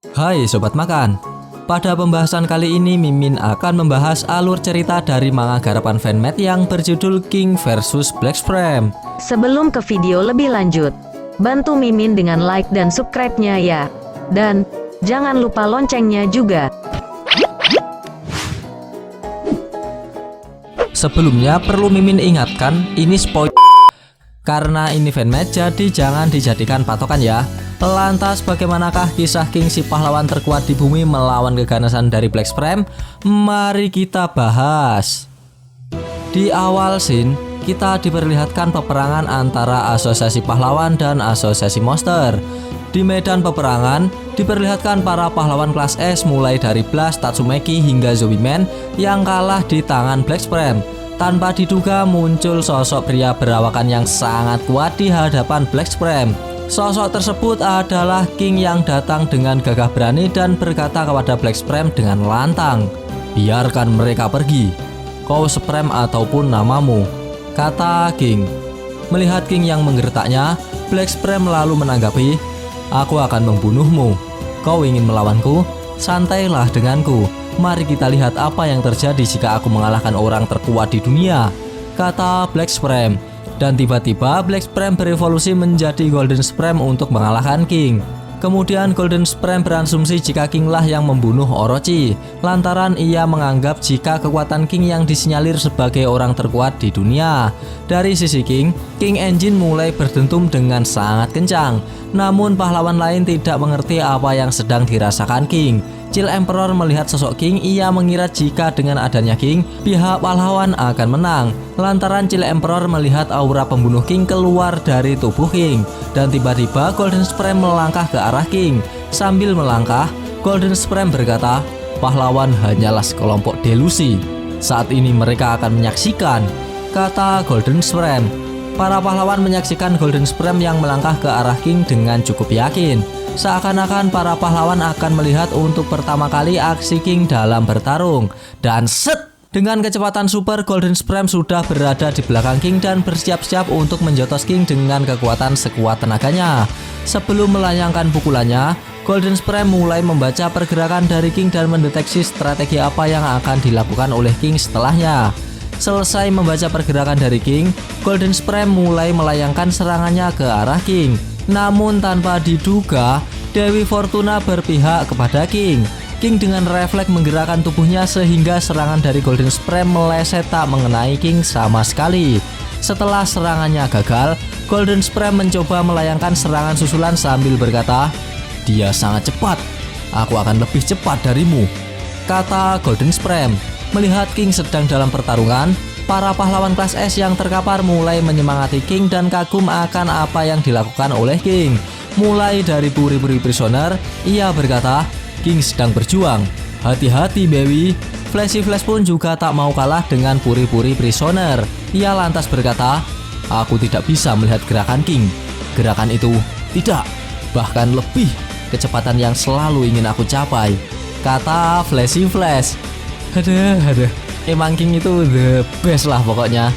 Hai Sobat Makan. Pada pembahasan kali ini Mimin akan membahas alur cerita dari manga garapan fanmade yang berjudul King vs Black Supreme. Sebelum ke video lebih lanjut, bantu Mimin dengan like dan subscribe-nya ya. Dan jangan lupa loncengnya juga. Sebelumnya perlu Mimin ingatkan, ini spoiler karena ini fanmade, jadi jangan dijadikan patokan ya. Lantas bagaimanakah kisah King si pahlawan terkuat di bumi melawan keganasan dari Black Supreme? Mari kita bahas. Di awal scene, kita diperlihatkan peperangan antara asosiasi pahlawan dan asosiasi monster. Di medan peperangan, diperlihatkan para pahlawan kelas S mulai dari Blast, Tatsumaki hingga Zombie Man yang kalah di tangan Black Supreme. Tanpa diduga muncul sosok pria berawakan yang sangat kuat di hadapan Black Supreme. Sosok tersebut adalah King yang datang dengan gagah berani dan berkata kepada Black Supreme dengan lantang, "Biarkan mereka pergi, kau Supreme ataupun namamu," kata King. Melihat King yang menggertaknya, Black Supreme lalu menanggapi, "Aku akan membunuhmu. Kau ingin melawanku? Santailah denganku. Mari kita lihat apa yang terjadi jika aku mengalahkan orang terkuat di dunia," kata Black Supreme. Dan tiba-tiba Black Supreme berevolusi menjadi Golden Supreme untuk mengalahkan King. Kemudian Golden Supreme berasumsi jika King lah yang membunuh Orochi, lantaran ia menganggap jika kekuatan King yang disinyalir sebagai orang terkuat di dunia. Dari sisi King Engine mulai berdentum dengan sangat kencang. Namun pahlawan lain tidak mengerti apa yang sedang dirasakan King. Chill Emperor melihat sosok King, ia mengira jika dengan adanya King, pihak pahlawan akan menang. Lantaran Chill Emperor melihat aura pembunuh King keluar dari tubuh King. Dan tiba-tiba Golden Supreme melangkah ke arah King. Sambil melangkah, Golden Supreme berkata, "Pahlawan hanyalah sekelompok delusi. Saat ini mereka akan menyaksikan," kata Golden Supreme. Para pahlawan menyaksikan Golden Supreme yang melangkah ke arah King dengan cukup yakin. Seakan-akan para pahlawan akan melihat untuk pertama kali aksi King dalam bertarung. Dan set! Dengan kecepatan super, Golden Supreme sudah berada di belakang King dan bersiap-siap untuk menjotos King dengan kekuatan sekuat tenaganya. Sebelum melayangkan pukulannya, Golden Supreme mulai membaca pergerakan dari King dan mendeteksi strategi apa yang akan dilakukan oleh King setelahnya. Selesai membaca pergerakan dari King, Golden Supreme mulai melayangkan serangannya ke arah King. Namun tanpa diduga, Dewi Fortuna berpihak kepada King. King dengan refleks menggerakkan tubuhnya sehingga serangan dari Golden Supreme meleset tak mengenai King sama sekali. Setelah serangannya gagal, Golden Supreme mencoba melayangkan serangan susulan sambil berkata, "Dia sangat cepat, aku akan lebih cepat darimu," kata Golden Supreme. Melihat King sedang dalam pertarungan, para pahlawan kelas S yang terkapar mulai menyemangati King dan kagum akan apa yang dilakukan oleh King. Mulai dari puri-puri prisoner, ia berkata, "King sedang berjuang. Hati-hati Baby." Flashy Flash pun juga tak mau kalah dengan puri-puri prisoner. Ia lantas berkata, "Aku tidak bisa melihat gerakan King. Gerakan itu tidak, bahkan lebih kecepatan yang selalu ingin aku capai," kata Flashy Flash. Aduh, emang King itu the best lah pokoknya.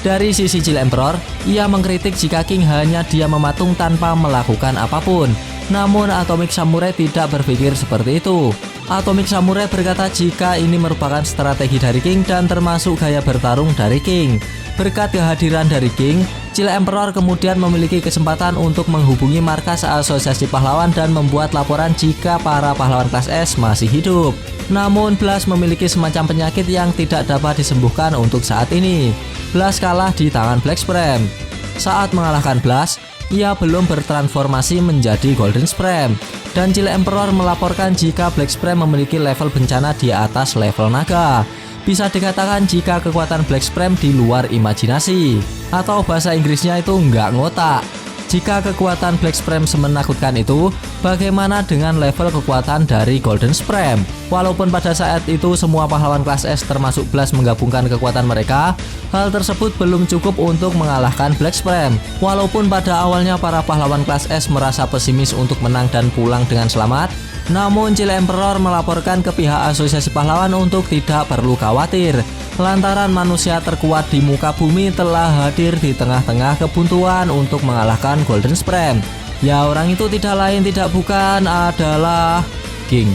Dari sisi Chill Emperor, ia mengkritik jika King hanya dia mematung tanpa melakukan apapun. Namun Atomic Samurai tidak berpikir seperti itu. Atomic Samurai berkata jika ini merupakan strategi dari King dan termasuk gaya bertarung dari King. Berkat kehadiran dari King, Chill Emperor kemudian memiliki kesempatan untuk menghubungi markas asosiasi pahlawan dan membuat laporan jika para pahlawan kelas S masih hidup. Namun Blast memiliki semacam penyakit yang tidak dapat disembuhkan untuk saat ini. Blast kalah di tangan Black Supreme. Saat mengalahkan Blast, ia belum bertransformasi menjadi Golden Supreme. Dan Chill Emperor melaporkan jika Black Supreme memiliki level bencana di atas level naga. Bisa dikatakan jika kekuatan Black Supreme di luar imajinasi. Atau bahasa Inggrisnya itu nggak ngotak. Jika kekuatan Black Supreme semenakutkan itu, bagaimana dengan level kekuatan dari Golden Supreme? Walaupun pada saat itu semua pahlawan kelas S termasuk Blast menggabungkan kekuatan mereka, hal tersebut belum cukup untuk mengalahkan Black Supreme. Walaupun pada awalnya para pahlawan kelas S merasa pesimis untuk menang dan pulang dengan selamat, namun Chill Emperor melaporkan ke pihak asosiasi pahlawan untuk tidak perlu khawatir. Lantaran manusia terkuat di muka bumi telah hadir di tengah-tengah kebuntuan untuk mengalahkan Golden Supreme. Ya, orang itu tidak lain tidak bukan adalah King.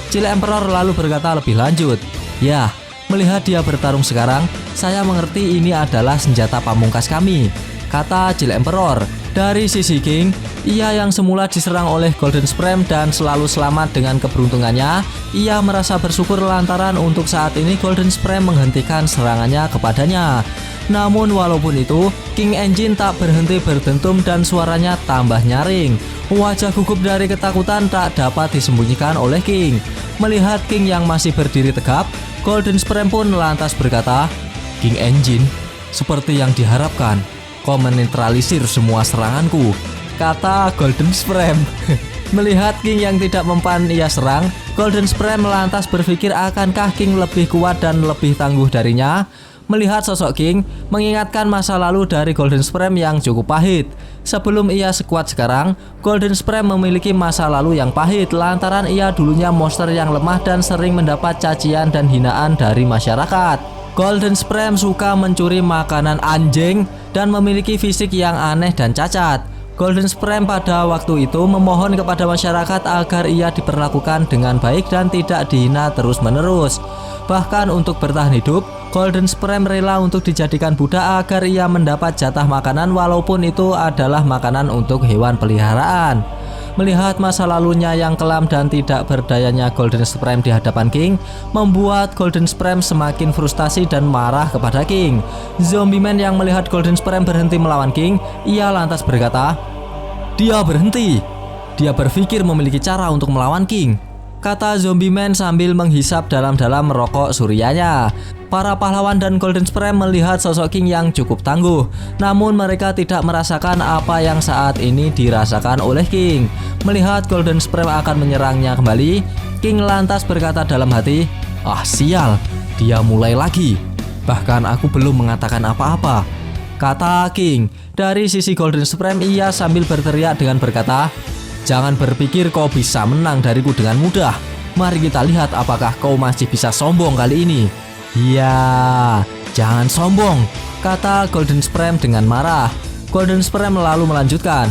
Cilik Emperor lalu berkata lebih lanjut, "Ya, melihat dia bertarung sekarang, saya mengerti ini adalah senjata pamungkas kami," kata Cilik Emperor. Dari sisi King, ia yang semula diserang oleh Golden Supreme dan selalu selamat dengan keberuntungannya, ia merasa bersyukur lantaran untuk saat ini Golden Supreme menghentikan serangannya kepadanya. Namun walaupun itu, King Engine tak berhenti berdentum dan suaranya tambah nyaring. Wajah gugup dari ketakutan tak dapat disembunyikan oleh King. Melihat King yang masih berdiri tegap, Golden Supreme pun lantas berkata, "King Engine, seperti yang diharapkan, kau menetralisir semua seranganku," kata Golden Supreme. Melihat King yang tidak mempan ia serang, Golden Supreme lantas berpikir akankah King lebih kuat dan lebih tangguh darinya. Melihat sosok King, mengingatkan masa lalu dari Golden Supreme yang cukup pahit. Sebelum ia sekuat sekarang, Golden Supreme memiliki masa lalu yang pahit lantaran ia dulunya monster yang lemah dan sering mendapat cacian dan hinaan dari masyarakat. Golden Supreme suka mencuri makanan anjing dan memiliki fisik yang aneh dan cacat. Golden Supreme pada waktu itu memohon kepada masyarakat agar ia diperlakukan dengan baik dan tidak dihina terus-menerus. Bahkan untuk bertahan hidup, Golden Supreme rela untuk dijadikan budak agar ia mendapat jatah makanan walaupun itu adalah makanan untuk hewan peliharaan. Melihat masa lalunya yang kelam dan tidak berdayanya Golden Supreme di hadapan King, membuat Golden Supreme semakin frustasi dan marah kepada King. Zombie Man yang melihat Golden Supreme berhenti melawan King, ia lantas berkata, "Dia berhenti. Dia berpikir memiliki cara untuk melawan King," kata Zombie Man sambil menghisap dalam-dalam merokok surianya. Para pahlawan dan Golden Supreme melihat sosok King yang cukup tangguh, namun mereka tidak merasakan apa yang saat ini dirasakan oleh King. Melihat Golden Supreme akan menyerangnya kembali, King lantas berkata dalam hati, "Ah sial, dia mulai lagi. Bahkan aku belum mengatakan apa-apa," kata King. Dari sisi Golden Supreme ia sambil berteriak dengan berkata, "Jangan berpikir kau bisa menang dariku dengan mudah. Mari kita lihat apakah kau masih bisa sombong kali ini." "Ya, jangan sombong," kata Golden Supreme dengan marah. Golden Supreme lalu melanjutkan,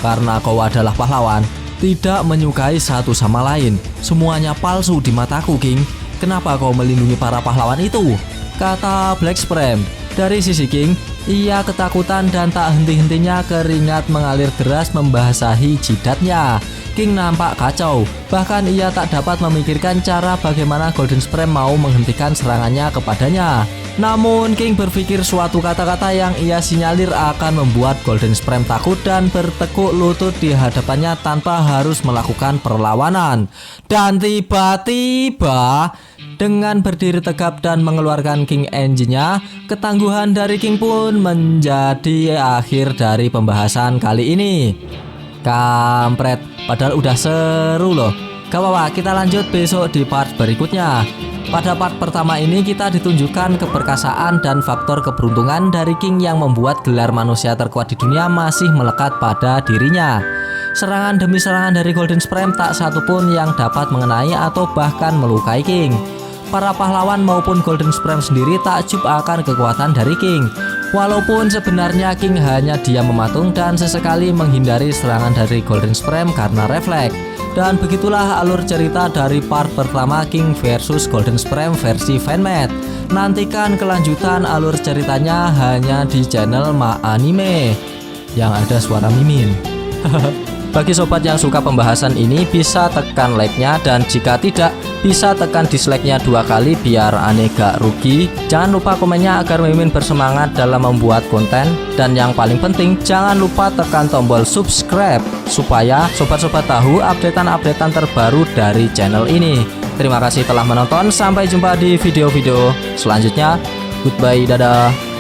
"Karena kau adalah pahlawan, tidak menyukai satu sama lain. Semuanya palsu di mataku, King. Kenapa kau melindungi para pahlawan itu?" kata Black Supreme. Dari sisi King, ia ketakutan dan tak henti-hentinya keringat mengalir deras membasahi jidatnya. King nampak kacau, bahkan ia tak dapat memikirkan cara bagaimana Golden Supreme mau menghentikan serangannya kepadanya. Namun King berpikir suatu kata-kata yang ia sinyalir akan membuat Golden Supreme takut dan bertekuk lutut di hadapannya tanpa harus melakukan perlawanan. Dan tiba-tiba, dengan berdiri tegap dan mengeluarkan King Engine-nya, ketangguhan dari King pun menjadi akhir dari pembahasan kali ini. Kampret, padahal udah seru loh. Gak apa-apa, kita lanjut besok di part berikutnya. Pada part pertama ini kita ditunjukkan keperkasaan dan faktor keberuntungan dari King yang membuat gelar manusia terkuat di dunia masih melekat pada dirinya. Serangan demi serangan dari Golden Supreme tak satupun yang dapat mengenai atau bahkan melukai King. Para pahlawan maupun Golden Supreme sendiri takjub akan kekuatan dari King. Walaupun sebenarnya King hanya diam mematung dan sesekali menghindari serangan dari Golden Supreme karena refleks. Dan begitulah alur cerita dari part pertama King versus Golden Supreme versi fanmade. Nantikan kelanjutan alur ceritanya hanya di channel Ma Anime yang ada suara Mimin. Bagi sobat yang suka pembahasan ini bisa tekan like-nya, dan jika tidak bisa tekan dislike-nya 2 kali biar aneh gak rugi. Jangan lupa komennya agar Mimin bersemangat dalam membuat konten, dan yang paling penting jangan lupa tekan tombol subscribe supaya sobat-sobat tahu updatean-updatean terbaru dari channel ini. Terima kasih telah menonton, sampai jumpa di video-video selanjutnya. Goodbye, dadah.